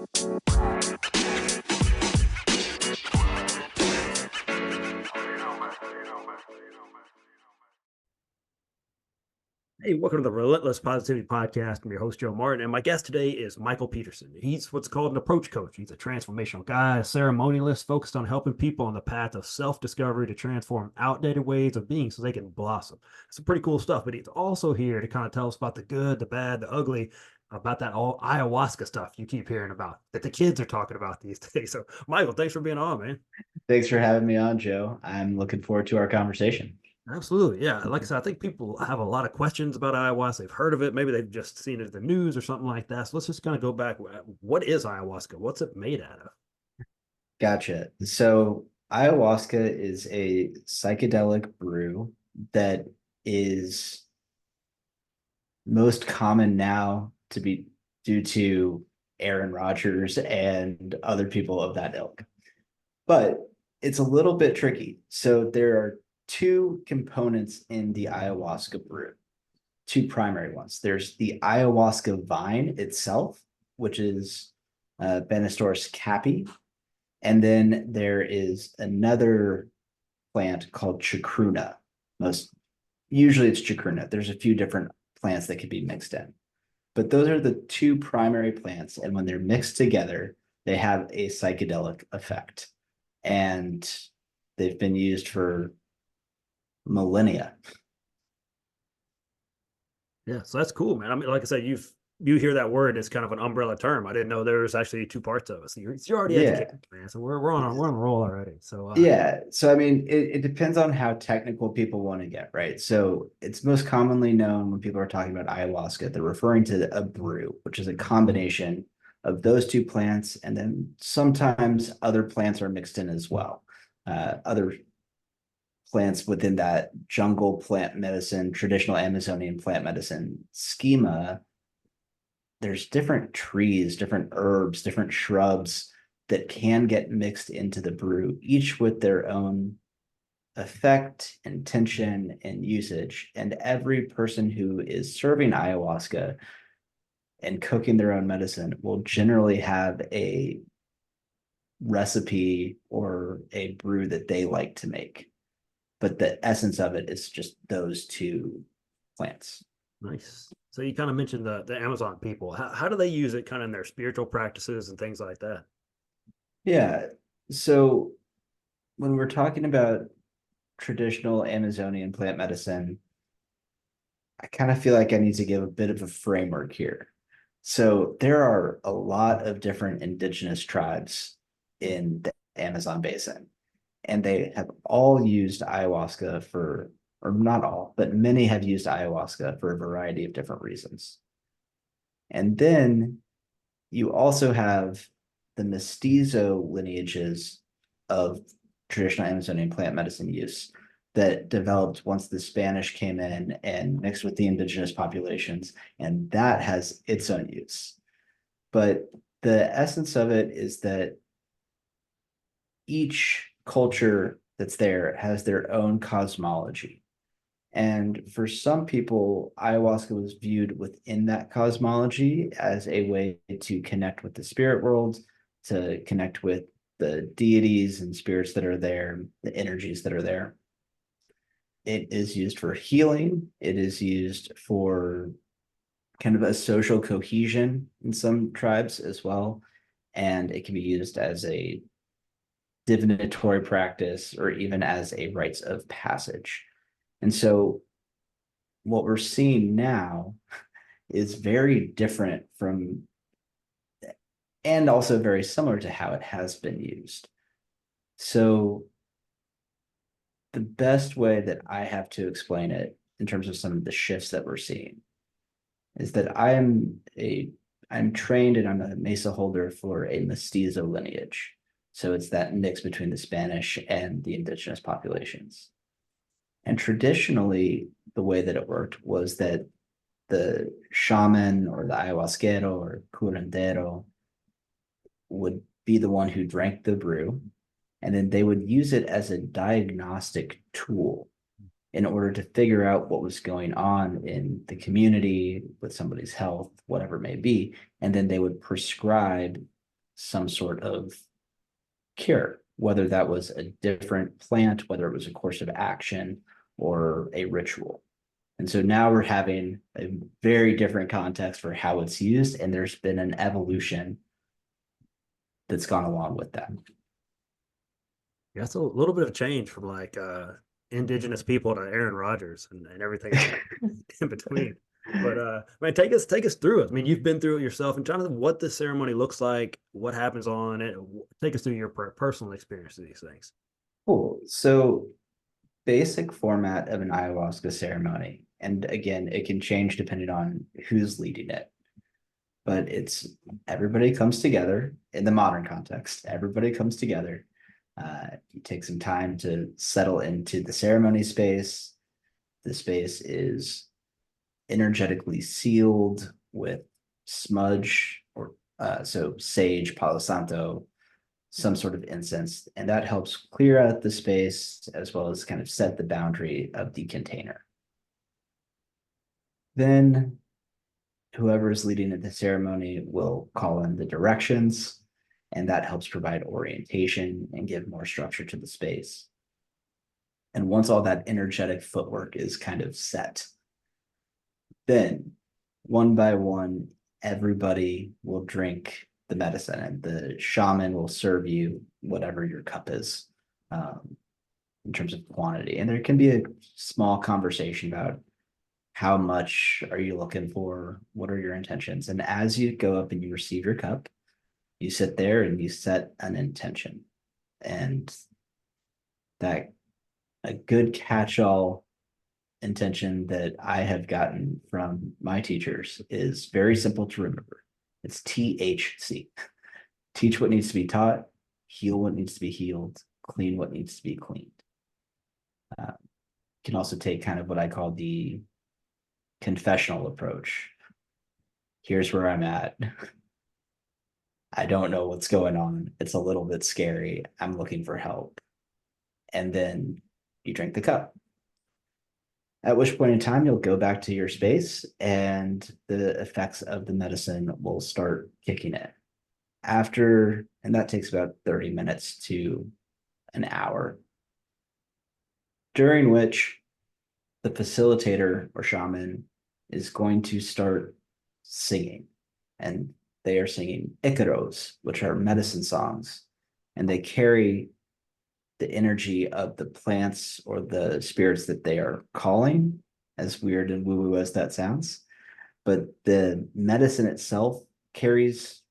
Hey, welcome to the Relentless Positivity Podcast. I'm your host, Joe Martin, and my guest today is Michael Peterson. He's what's called an approach coach. He's a transformational guy, a ceremonialist focused on helping people on the path of self-discovery to transform outdated ways of being so they can blossom. Some pretty cool stuff, but he's also here to kind of tell us about the good, the bad, the ugly, about that all ayahuasca stuff you keep hearing about that the kids are talking about these days. So, Michael, thanks for being on, man. Thanks for having me on, Joe. I'm looking forward to our conversation. Absolutely. Yeah. Like I said, I think people have a lot of questions about ayahuasca. They've heard of it. Maybe they've just seen it in the news or something like that. So let's just kind of go back. What is ayahuasca? What's it made out of? Gotcha. So, ayahuasca is a psychedelic brew that is most common now to be due to Aaron Rodgers and other people of that ilk. But it's a little bit tricky. So, there are two components in the ayahuasca brew, two primary ones. There's the ayahuasca vine itself, which is Benistorus capi. And then there is another plant called chacruna. Most usually it's chacruna. There's a few different plants that could be mixed in. But those are the two primary plants. And when they're mixed together, they have a psychedelic effect. And they've been used for millennia. Yeah. So that's cool, man. I mean, like I said, you hear that word as kind of an umbrella term. I didn't know there was actually two parts of it. So you're already Yeah. educated, man. So we're on a roll already. So Yeah. So, I mean, it depends on how technical people want to get, right? So, it's most commonly known when people are talking about ayahuasca, they're referring to a brew, which is a combination of those two plants. And then sometimes other plants are mixed in as well. Other plants within that jungle plant medicine, traditional Amazonian plant medicine schema, there's different trees, different herbs, different shrubs that can get mixed into the brew, each with their own effect, intention, and usage. And every person who is serving ayahuasca and cooking their own medicine will generally have a recipe or a brew that they like to make. But the essence of it is just those two plants. nice. So you kind of mentioned the Amazon people. How do they use it kind of in their spiritual practices and things like that? Yeah. So when we're talking about traditional Amazonian plant medicine, I kind of feel like I need to give a bit of a framework here. So there are a lot of different indigenous tribes in the Amazon basin, and they have all used ayahuasca for, or not all, but many have used ayahuasca for a variety of different reasons. And then you also have the mestizo lineages of traditional Amazonian plant medicine use that developed once the Spanish came in and mixed with the indigenous populations, and that has its own use. But the essence of it is that each culture that's there has their own cosmology. And for some people, ayahuasca was viewed within that cosmology as a way to connect with the spirit world, to connect with the deities and spirits that are there, the energies that are there. It is used for healing. It is used for kind of a social cohesion in some tribes as well. And it can be used as a divinatory practice or even as a rites of passage. And so what we're seeing now is very different from, and also very similar to how it has been used. So the best way that I have to explain it in terms of some of the shifts that we're seeing is that I'm trained and I'm a mesa holder for a mestizo lineage. So it's that mix between the Spanish and the indigenous populations. And traditionally, the way that it worked was that the shaman or the ayahuasquero or curandero would be the one who drank the brew, and then they would use it as a diagnostic tool in order to figure out what was going on in the community with somebody's health, whatever it may be. And then they would prescribe some sort of cure, whether that was a different plant, whether it was a course of action or a ritual. And so now we're having a very different context for how it's used, and there's been an evolution that's gone along with that. Yeah, that's a little bit of change from like indigenous people to Aaron Rodgers and everything in between. But man, take us through it. I mean, you've been through it yourself, and Jonathan, what the ceremony looks like, what happens on it. Take us through your personal experience of these things. Cool. So basic format of an ayahuasca ceremony, and again, it can change depending on who's leading it, but it's everybody comes together in the modern context. Everybody comes together. You take some time to settle into the ceremony space. The space is energetically sealed with smudge or so sage, palo santo, some sort of incense, and that helps clear out the space as well as kind of set the boundary of the container. Then whoever is leading the ceremony will call in the directions, and that helps provide orientation and give more structure to the space. And once all that energetic footwork is kind of set, then one by one, everybody will drink the medicine, and the shaman will serve you whatever your cup is, in terms of quantity. And there can be a small conversation about how much are you looking for? What are your intentions? And as you go up and you receive your cup, you sit there and you set an intention. And that a good catch-all intention that I have gotten from my teachers is very simple to remember. It's THC. Teach what needs to be taught, heal what needs to be healed, clean what needs to be cleaned. Can also take kind of what I call the confessional approach. Here's where I'm at. I don't know what's going on. It's a little bit scary. I'm looking for help. And then you drink the cup. At which point in time, you'll go back to your space and the effects of the medicine will start kicking in. After, and that takes about 30 minutes to an hour, during which the facilitator or shaman is going to start singing. And they are singing icaros, which are medicine songs, and they carry the energy of the plants or the spirits that they are calling, as weird and woo-woo as that sounds. But the medicine itself carries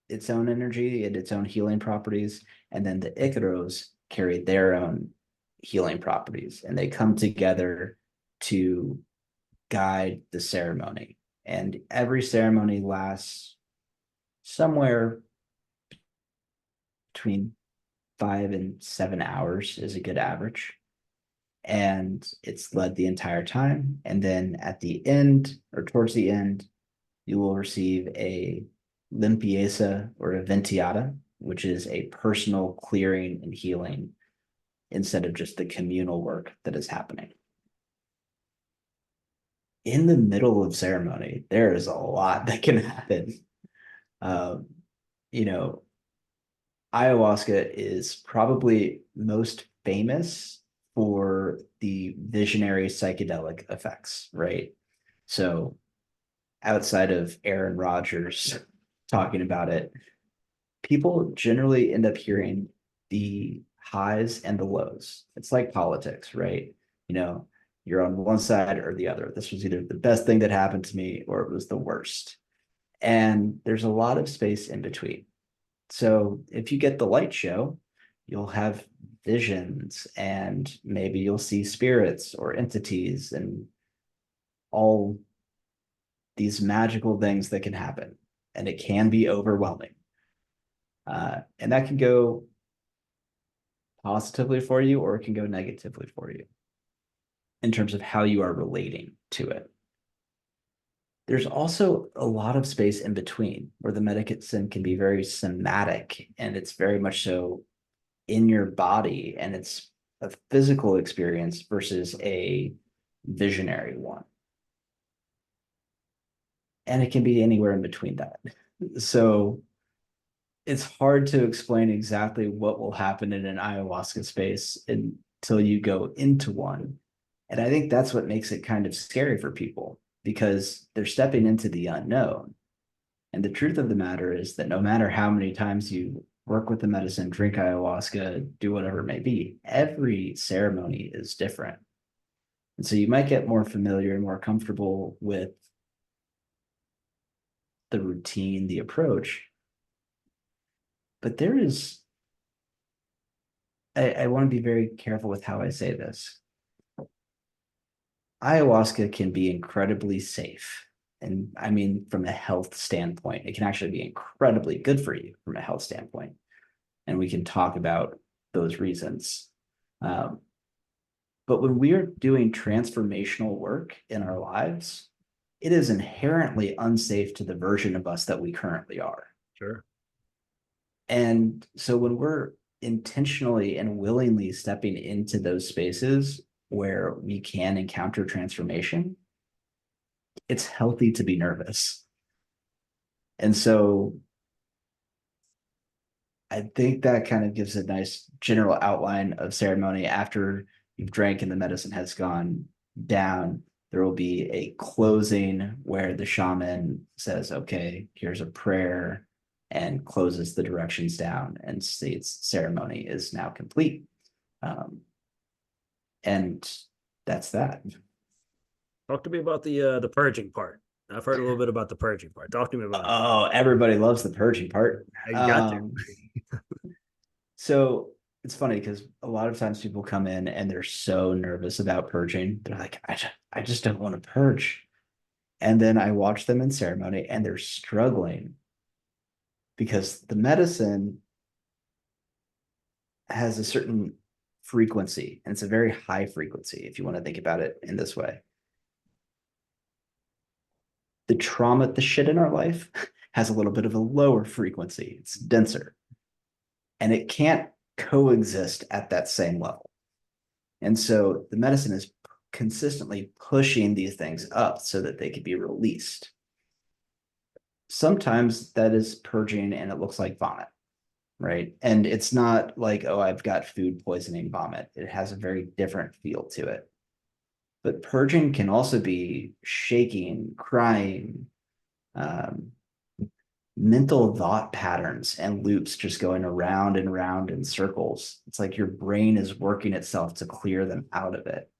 its own energy and its own healing properties. And then the icaros carry their own healing properties, and they come together to guide the ceremony. And every ceremony lasts somewhere between 5 and 7 hours is a good average. And it's led the entire time. And then at the end or towards the end, you will receive a limpieza or a ventiada, which is a personal clearing and healing instead of just the communal work that is happening. In the middle of ceremony, there is a lot that can happen. You know, ayahuasca is probably most famous for the visionary psychedelic effects, right? So outside of Aaron Rodgers talking about it, people generally end up hearing the highs and the lows. It's like politics, right? You know, you're on one side or the other. This was either the best thing that happened to me or it was the worst. And there's a lot of space in between. So if you get the light show, you'll have visions and maybe you'll see spirits or entities and all these magical things that can happen. And it can be overwhelming. And that can go positively for you or it can go negatively for you in terms of how you are relating to it. There's also a lot of space in between where the medicine can be very somatic and it's very much so in your body and it's a physical experience versus a visionary one. And it can be anywhere in between that. So it's hard to explain exactly what will happen in an ayahuasca space until you go into one. And I think that's what makes it kind of scary for people because they're stepping into the unknown. And the truth of the matter is that no matter how many times you work with the medicine, drink ayahuasca, do whatever it may be, every ceremony is different. And so you might get more familiar and more comfortable with the routine, the approach. But there is, I want to be very careful with how I say this. Ayahuasca can be incredibly safe. And I mean, from a health standpoint, it can actually be incredibly good for you from a health standpoint. And we can talk about those reasons. Um, but when we are doing transformational work in our lives, it is inherently unsafe to the version of us that we currently are. Sure. And so when we're intentionally and willingly stepping into those spaces where we can encounter transformation, it's healthy to be nervous. And so I think that kind of gives a nice general outline of ceremony. After you've drank and the medicine has gone down, there will be a closing where the shaman says, okay, here's a prayer, and closes the directions down and states ceremony is now complete. And that's that. Talk to me about the purging part. I've heard a little bit about the purging part. Talk to me about it. Oh, everybody loves the purging part. You got to. So it's funny because a lot of times people come in and they're so nervous about purging. They're like, I just don't want to purge. And then I watch them in ceremony and they're struggling because the medicine has a certain frequency, and it's a very high frequency if you want to think about it in this way. The trauma, the shit in our life has a little bit of a lower frequency. It's denser. And it can't coexist at that same level. And so the medicine is consistently pushing these things up so that they can be released. Sometimes that is purging and it looks like vomit, right? And it's not like, oh, I've got food poisoning vomit. It has a very different feel to it. But purging can also be shaking, crying, mental thought patterns and loops just going around and around in circles. It's like your brain is working itself to clear them out of it.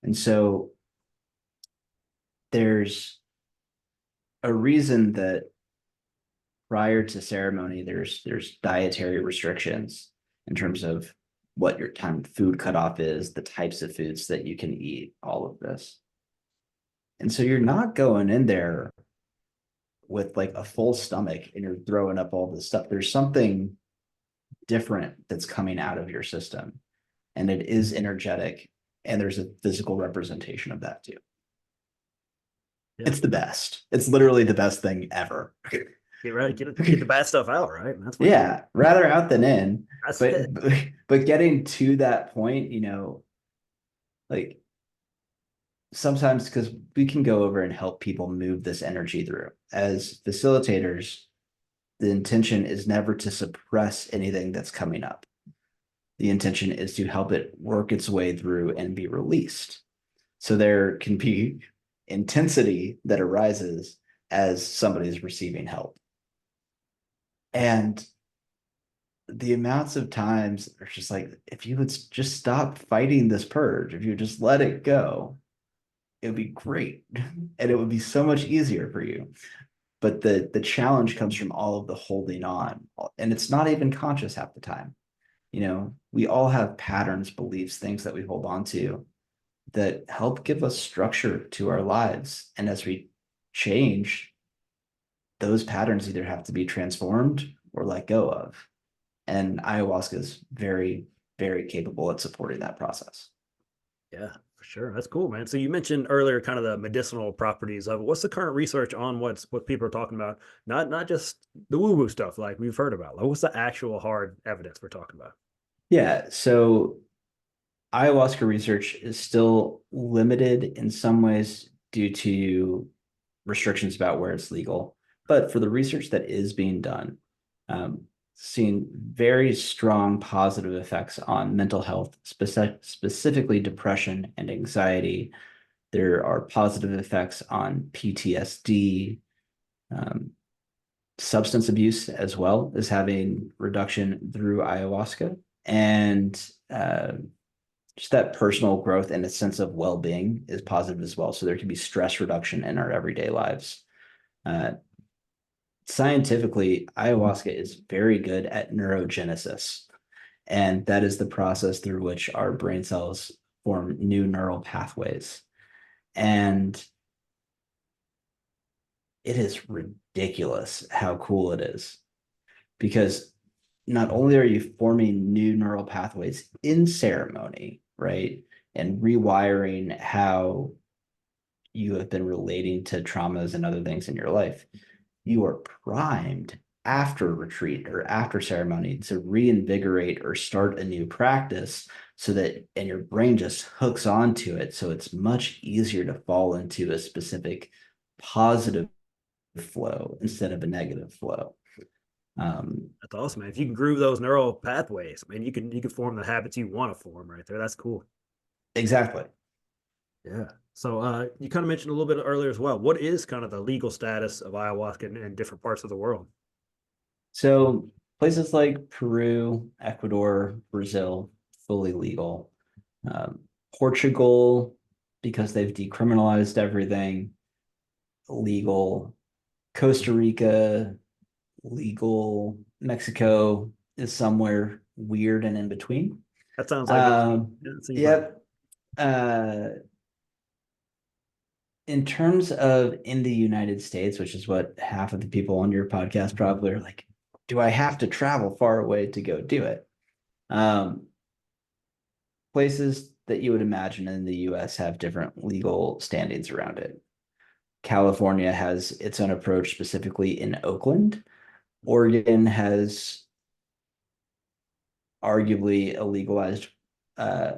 And so there's a reason that prior to ceremony, there's dietary restrictions in terms of what your time food cutoff is, the types of foods that you can eat, all of this. And so you're not going in there with like a full stomach and you're throwing up all this stuff. There's something different that's coming out of your system, and it is energetic, and there's a physical representation of that too. Yeah. It's the best. It's literally the best thing ever. Get right, get the bad stuff out, right? That's what yeah, rather out than in. That's but, it. But getting to that point, like sometimes because we can go over and help people move this energy through. As facilitators, the intention is never to suppress anything that's coming up. The intention is to help it work its way through and be released. So there can be intensity that arises as somebody's receiving help. And the amounts of times are just like, if you would just stop fighting this purge, if you just let it go, it would be great. And it would be so much easier for you. But the challenge comes from all of the holding on. And it's not even conscious half the time. We all have patterns, beliefs, things that we hold on to that help give us structure to our lives. And as we change, those patterns either have to be transformed or let go of. And ayahuasca is very, very capable at supporting that process. Yeah, for sure. That's cool, man. So you mentioned earlier kind of the medicinal properties of it. What's the current research on what people are talking about? Not just the woo-woo stuff like we've heard about. Like, what's the actual hard evidence we're talking about? Yeah, so ayahuasca research is still limited in some ways due to restrictions about where it's legal. But for the research that is being done, Seen very strong positive effects on mental health, specifically depression and anxiety. There are positive effects on PTSD. Um, Substance abuse as well is having reduction through ayahuasca. And just that personal growth and a sense of well-being is positive as well. So there can be stress reduction in our everyday lives. Uh, Scientifically, ayahuasca is very good at neurogenesis, and that is the process through which our brain cells form new neural pathways. And it is ridiculous how cool it is, because not only are you forming new neural pathways in ceremony, right? And rewiring how you have been relating to traumas and other things in your life, you are primed after retreat or after ceremony to reinvigorate or start a new practice, so that, and your brain just hooks onto it. So it's much easier to fall into a specific positive flow instead of a negative flow. That's awesome, man. If you can groove those neural pathways, man, you can form the habits you want to form right there. That's cool. Exactly. Yeah. So you kind of mentioned a little bit earlier as well. What is kind of the legal status of ayahuasca in different parts of the world? So places like Peru, Ecuador, Brazil, fully legal. Um, Portugal, because they've decriminalized everything, legal. Costa Rica, legal. Mexico is somewhere weird and in between. That sounds like it. Um, Yeah, it seems like yep. Uh, in terms of in the United States, which is what half of the people on your podcast probably are like, do I have to travel far away to go do it? Um, Places that you would imagine in the US have different legal standings around it. California has its own approach, specifically in Oakland. Oregon has arguably a legalized uh,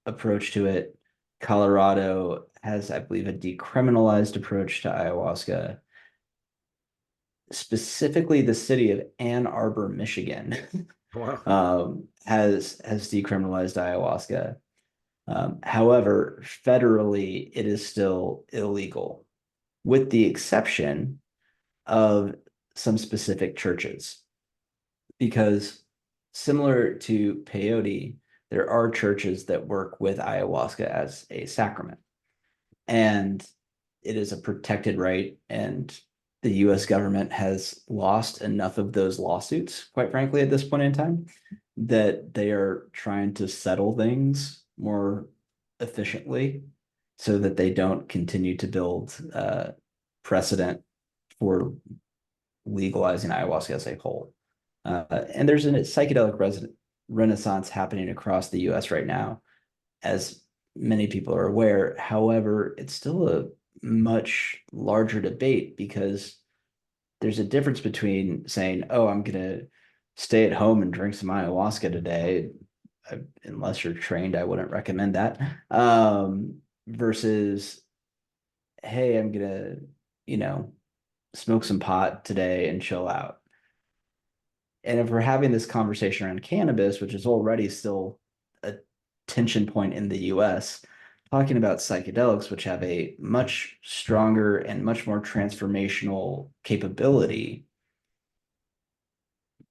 approach to it. Colorado has, I believe, a decriminalized approach to ayahuasca. Specifically, the city of Ann Arbor, Michigan, wow. has decriminalized ayahuasca. However, federally, it is still illegal, with the exception of some specific churches, because similar to peyote, there are churches that work with ayahuasca as a sacrament, and it is a protected right. And the US government has lost enough of those lawsuits, quite frankly, at this point in time, that they are trying to settle things more efficiently so that they don't continue to build precedent for legalizing ayahuasca as a whole. And there's a psychedelic renaissance happening across the US right now, as many people are aware. However, it's still a much larger debate, because there's a difference between saying, oh, I'm going to stay at home and drink some ayahuasca today. Unless you're trained, I wouldn't recommend that. Versus, hey, I'm going to, you know, smoke some pot today and chill out. And if we're having this conversation around cannabis, which is already still a tension point in the US, talking about psychedelics, which have a much stronger and much more transformational capability,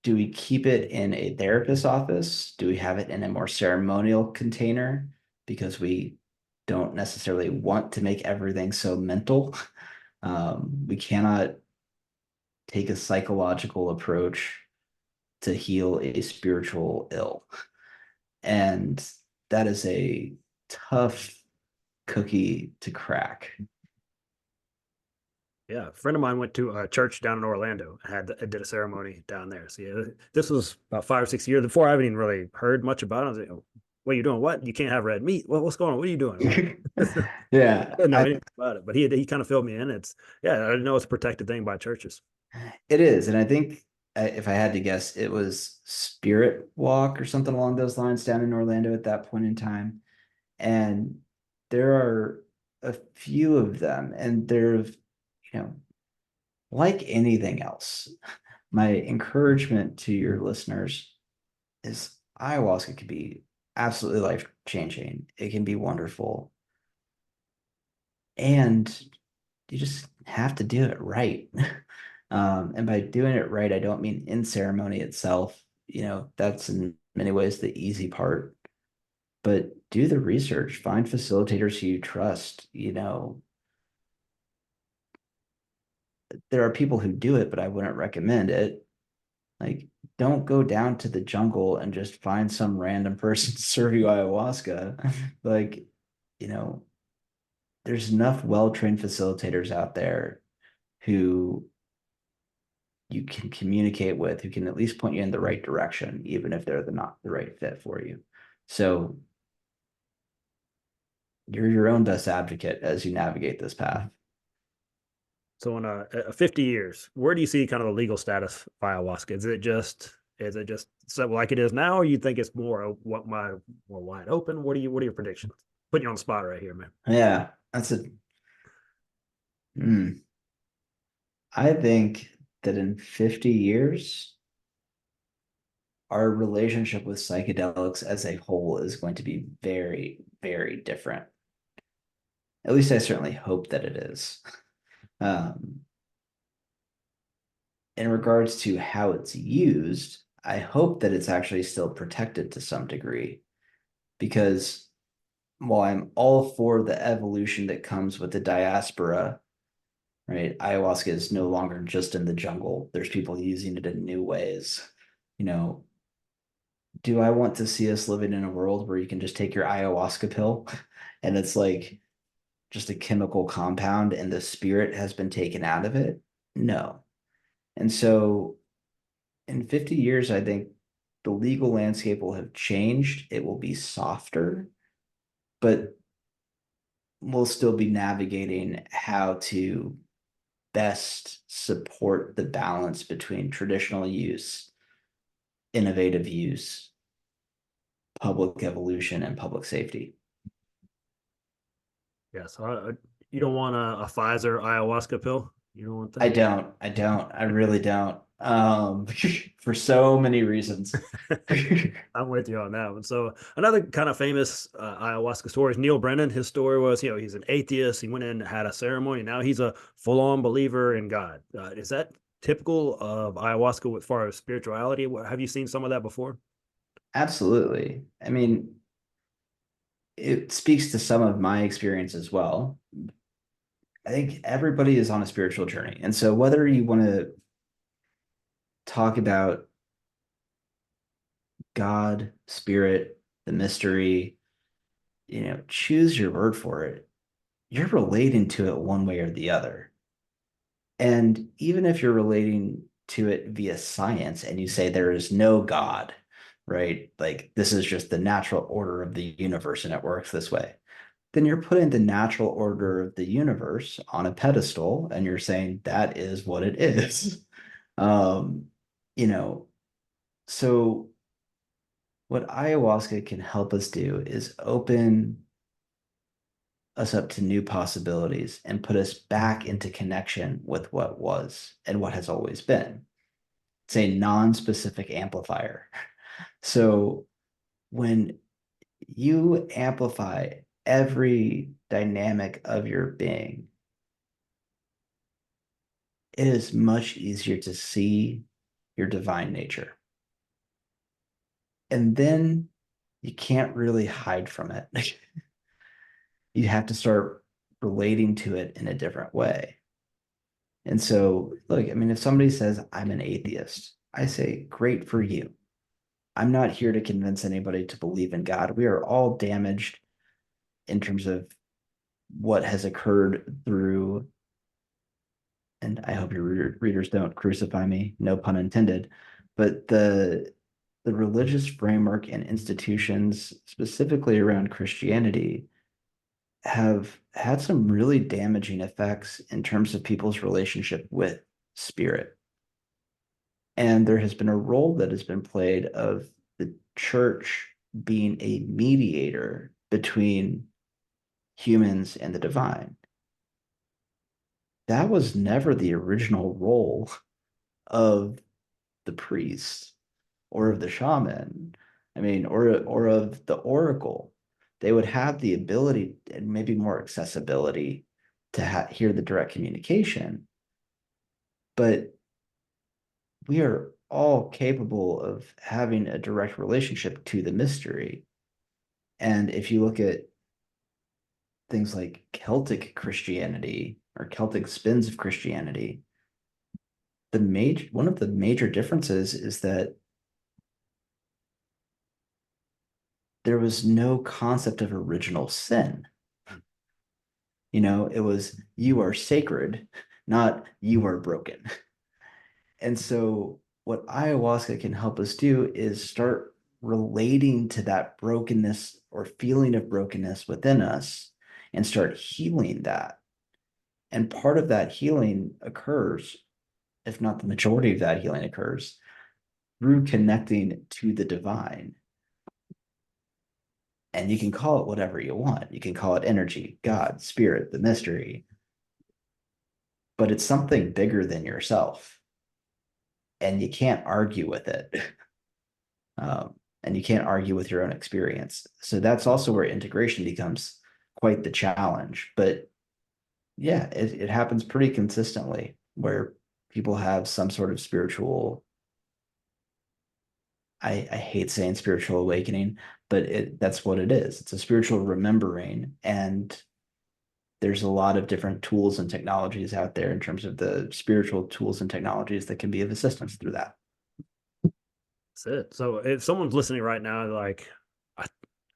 do we keep it in a therapist's office? Do we have it in a more ceremonial container because we don't necessarily want to make everything so mental? We cannot take a psychological approach to heal a spiritual ill. And that is a tough cookie to crack. Yeah, a friend of mine went to a church down in Orlando. Did a ceremony down there. So yeah, this was about 5 or 6 years before I haven't even really heard much about it. I was like, oh, what are you doing? What? You can't have red meat. What's going on? What are you doing? Yeah, I didn't know anything about it, but he kind of filled me in. It's yeah, I didn't know it's a protected thing by churches. it is. And I think, if I had to guess, it was Spirit Walk or something along those lines down in Orlando at that point in time. And there are a few of them, and they're, like anything else, My encouragement to your listeners is ayahuasca can be absolutely life changing. It can be wonderful. And you just have to do it right. And by doing it right, I don't mean in ceremony itself. That's in many ways the easy part. But do the research, find facilitators who you trust. There are people who do it, but I wouldn't recommend it. Like, don't go down to the jungle and just find some random person to serve you ayahuasca. Like, you know, there's enough well-trained facilitators out there who you can communicate with, who can at least point you in the right direction, even if they're not the right fit for you. So you're your own best advocate as you navigate this path. So in 50 years, where do you see kind of the legal status of ayahuasca? Is it just so like it is now, or you think it's more wide open? What are your predictions? Putting you on the spot right here, man. Yeah, that's a. Hmm. I think that in 50 years, our relationship with psychedelics as a whole is going to be very, very different. At least I certainly hope that it is. Um, in regards to how it's used, I hope that it's actually still protected to some degree because while I'm all for the evolution that comes with the diaspora, right? Ayahuasca is no longer just in the jungle. There's people using it in new ways. You know, do I want to see us living in a world where you can just take your ayahuasca pill and it's like just a chemical compound and the spirit has been taken out of it? No. And so in 50 years, I think the legal landscape will have changed. It will be softer, but we'll still be navigating how to best support the balance between traditional use, innovative use, public evolution, and public safety. Yes, you don't want a Pfizer ayahuasca pill. You don't want I that. don't. I don't. I really don't. For so many reasons. I'm with you on that one. So another kind of famous ayahuasca story is Neil Brennan. His story was, he's an atheist. He went in, had a ceremony. Now he's a full-on believer in God. Is that typical of ayahuasca with far as spirituality? Have you seen some of that before? Absolutely. I mean, it speaks to some of my experience as well. I think everybody is on a spiritual journey. And so whether you want to talk about God, spirit, the mystery, choose your word for it. You're relating to it one way or the other. And even if you're relating to it via science and you say there is no God, right? Like this is just the natural order of the universe and it works this way, then you're putting the natural order of the universe on a pedestal and you're saying that is what it is. Um, you know, so what ayahuasca can help us do is open us up to new possibilities and put us back into connection with what was and what has always been. It's a non-specific amplifier. So when you amplify every dynamic of your being, it is much easier to see your divine nature. And then you can't really hide from it. You have to start relating to it in a different way. And so, look, I mean, if somebody says, I'm an atheist, I say, great for you. I'm not here to convince anybody to believe in God. We are all damaged in terms of what has occurred through, and I hope your readers don't crucify me, no pun intended, but the religious framework and institutions, specifically around Christianity, have had some really damaging effects in terms of people's relationship with spirit. And there has been a role that has been played of the church being a mediator between humans and the divine. That was never the original role of the priest or of the shaman, I mean, or of the oracle. They would have the ability and maybe more accessibility to hear the direct communication. But we are all capable of having a direct relationship to the mystery. And if you look at things like Celtic Christianity or Celtic spins of Christianity, one of the major differences is that there was no concept of original sin. You know, it was you are sacred, not you are broken. And so what ayahuasca can help us do is start relating to that brokenness or feeling of brokenness within us and start healing that. And part of that healing occurs, if not the majority of that healing occurs, through connecting to the divine. And you can call it whatever you want. You can call it energy, God, spirit, the mystery, but it's something bigger than yourself. And you can't argue with it. And you can't argue with your own experience. So that's also where integration becomes quite the challenge. But yeah, it happens pretty consistently where people have some sort of spiritual, I hate saying spiritual awakening, but that's what it is. It's a spiritual remembering. And there's a lot of different tools and technologies out there in terms of the spiritual tools and technologies that can be of assistance through that. That's it. So if someone's listening right now, like, I,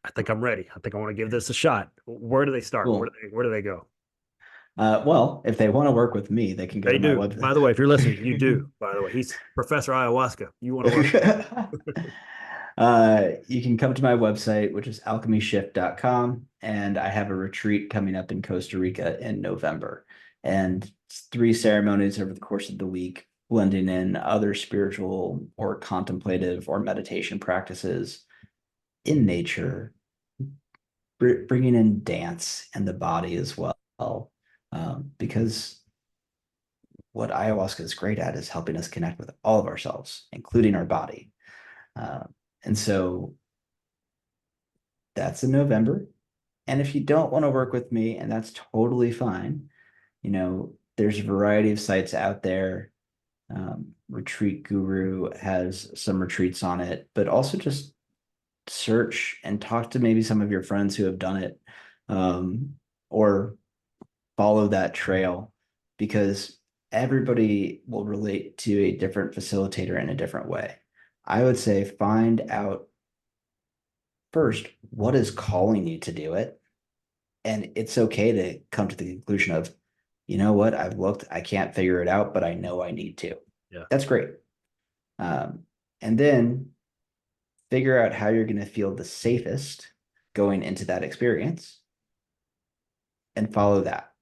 I think I'm ready. I think I want to give this a shot. Where do they start? Cool. Where do they go? Well, if they want to work with me, they can go They to my do. website. By the way, if you're listening, you do. By the way, he's Professor Ayahuasca. You want to work? You can come to my website, which is alchemyshift.com. And I have a retreat coming up in Costa Rica in November. And it's 3 ceremonies over the course of the week, blending in other spiritual or contemplative or meditation practices in nature, bringing in dance and the body as well. Because what ayahuasca is great at is helping us connect with all of ourselves, including our body. And so that's in November. And if you don't want to work with me, and that's totally fine, you know, there's a variety of sites out there. Retreat Guru has some retreats on it, but also just search and talk to maybe some of your friends who have done it, or follow that trail, because everybody will relate to a different facilitator in a different way. I would say find out first what is calling you to do it. And it's okay to come to the conclusion of, you know what, I've looked, I can't figure it out, but I know I need to. Yeah. That's great. And then figure out how you're going to feel the safest going into that experience and follow that.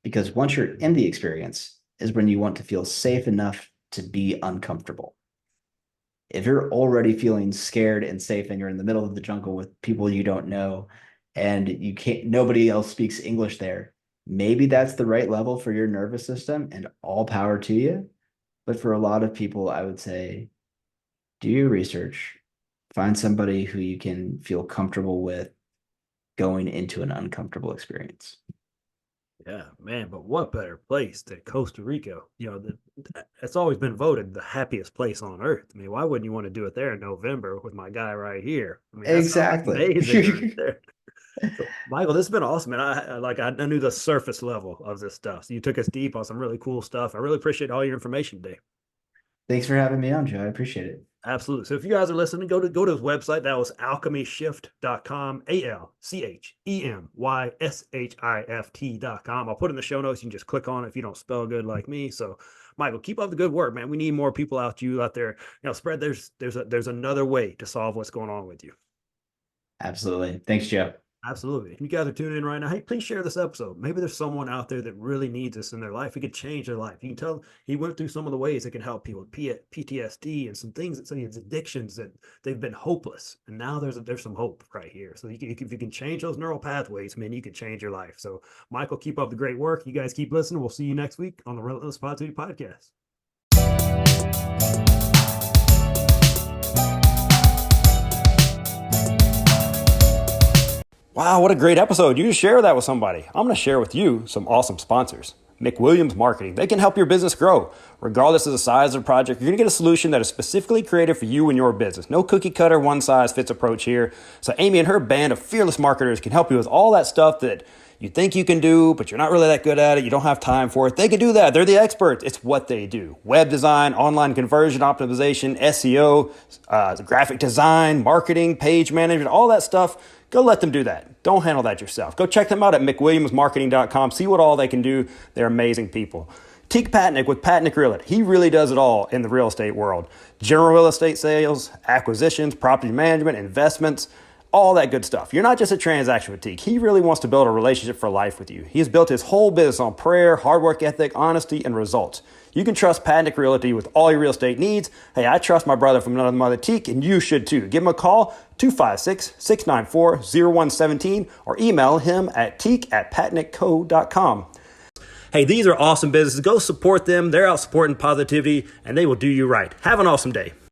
Because once you're in the experience is when you want to feel safe enough to be uncomfortable. If you're already feeling scared and safe and you're in the middle of the jungle with people you don't know and you can't, nobody else speaks English there, maybe that's the right level for your nervous system, and all power to you. But for a lot of people, I would say, do your research, find somebody who you can feel comfortable with going into an uncomfortable experience. Yeah, man, but what better place than Costa Rica? You know, it's always been voted the happiest place on earth. I mean, why wouldn't you want to do it there in November with my guy right here? I mean, that sounds Exactly. amazing right there. So, Michael, this has been awesome, man. I knew the surface level of this stuff. So you took us deep on some really cool stuff. I really appreciate all your information today. Thanks for having me on, Joe. I appreciate it. Absolutely. So if you guys are listening, go to his website. That was alchemyshift.com, alchemyshift.com. I'll put in the show notes. You can just click on it if you don't spell good like me. So Michael, keep up the good work, man. We need more people out there. You know, spread there's another way to solve what's going on with you. Absolutely. Thanks, Joe. Absolutely. If you guys are tuning in right now, hey, please share this episode. Maybe there's someone out there that really needs this in their life. It could change their life. You can tell he went through some of the ways that can help people with PTSD and some things that some of these addictions that they've been hopeless. And now there's some hope right here. So if you can change those neural pathways, man, you can change your life. So Michael, keep up the great work. You guys keep listening. We'll see you next week on the Relentless Positivity Podcast. Wow, what a great episode. You just share that with somebody. I'm going to share with you some awesome sponsors. McWilliams Marketing. They can help your business grow. Regardless of the size of the project, you're going to get a solution that is specifically created for you and your business. No cookie cutter, one size fits approach here. So Amy and her band of fearless marketers can help you with all that stuff that you think you can do, but you're not really that good at it. You don't have time for it. They can do that. They're the experts. It's what they do. Web design, online conversion optimization, SEO, graphic design, marketing, page management, all that stuff. Go let them do that. Don't handle that yourself. Go check them out at mcwilliamsmarketing.com. See what all they can do. They're amazing people. Teek Patnick with Patnick Realty. He really does it all in the real estate world. General real estate sales, acquisitions, property management, investments, all that good stuff. You're not just a transaction with Teek. He really wants to build a relationship for life with you. He has built his whole business on prayer, hard work ethic, honesty, and results. You can trust Patnick Realty with all your real estate needs. Hey, I trust my brother from another mother, Teek, and you should too. Give him a call, 256-694-0117, or email him at teek@patnickco.com. Hey, these are awesome businesses. Go support them. They're out supporting positivity, and they will do you right. Have an awesome day.